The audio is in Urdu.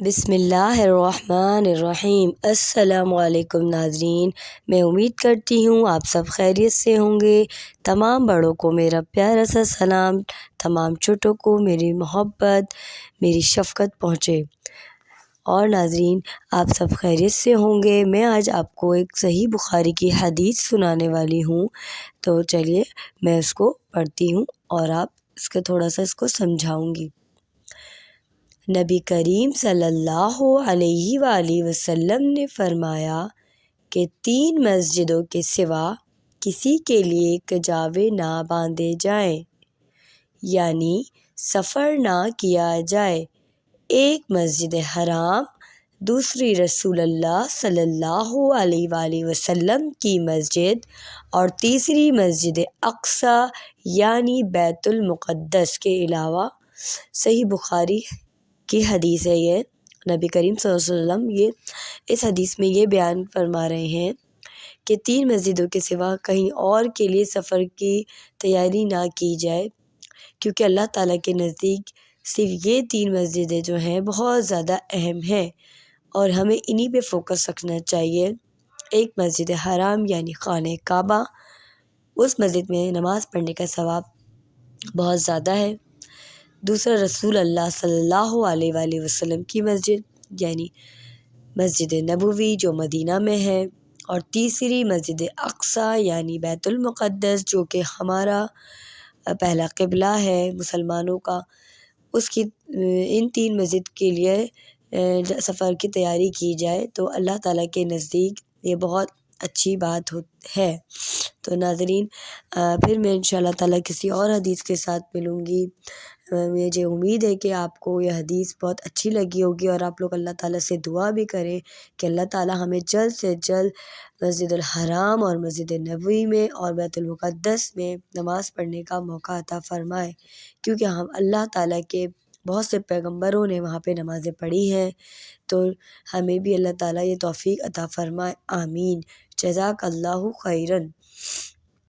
بسم اللہ الرحمن الرحیم۔ السلام علیکم ناظرین، میں امید کرتی ہوں آپ سب خیریت سے ہوں گے۔ تمام بڑوں کو میرا پیارا سا سلام، تمام چھوٹوں کو میری محبت، میری شفقت پہنچے۔ اور ناظرین آپ سب خیریت سے ہوں گے۔ میں آج آپ کو ایک صحیح بخاری کی حدیث سنانے والی ہوں، تو چلیے میں اس کو پڑھتی ہوں اور آپ تھوڑا سا اس کو سمجھاؤں گی۔ نبی کریم صلی اللہ علیہ وآلہ وسلم نے فرمایا کہ 3 مسجدوں کے سوا کسی کے لیے کجاوے نہ باندھے جائیں، یعنی سفر نہ کیا جائے۔ ایک مسجد حرام، دوسری رسول اللہ صلی اللہ علیہ وآلہ وسلم کی مسجد، اور تیسری مسجد اقصیٰ یعنی بیت المقدس کے علاوہ۔ صحیح بخاری کی حدیث ہے یہ۔ نبی کریم صلی اللہ علیہ وسلم اس حدیث میں یہ بیان فرما رہے ہیں کہ 3 مسجدوں کے سوا کہیں اور کے لیے سفر کی تیاری نہ کی جائے، کیونکہ اللہ تعالیٰ کے نزدیک صرف یہ 3 مسجدیں جو ہیں بہت زیادہ اہم ہیں، اور ہمیں انہی پہ فوکس رکھنا چاہیے۔ ایک مسجد حرام یعنی خانہ کعبہ، اس مسجد میں نماز پڑھنے کا ثواب بہت زیادہ ہے۔ دوسرا رسول اللہ صلی اللہ علیہ وآلہ وسلم کی مسجد یعنی مسجد نبوی جو مدینہ میں ہے، اور تیسری مسجد اقصیٰ یعنی بیت المقدس جو کہ ہمارا پہلا قبلہ ہے مسلمانوں کا۔ ان 3 مسجد کے لیے سفر کی تیاری کی جائے تو اللہ تعالیٰ کے نزدیک یہ بہت اچھی بات ہے۔ تو ناظرین پھر میں انشاءاللہ تعالیٰ کسی اور حدیث کے ساتھ ملوں گی۔ مجھے امید ہے کہ آپ کو یہ حدیث بہت اچھی لگی ہوگی، اور آپ لوگ اللہ تعالیٰ سے دعا بھی کریں کہ اللہ تعالیٰ ہمیں جلد سے جلد مسجد الحرام اور مسجد نبوی میں اور بیت المقدس میں نماز پڑھنے کا موقع عطا فرمائے، کیونکہ ہم اللہ تعالیٰ کے بہت سے پیغمبروں نے وہاں پہ نمازیں پڑھی ہیں، تو ہمیں بھی اللہ تعالیٰ یہ توفیق عطا فرمائے، آمین۔ جزاک اللہ خیراً۔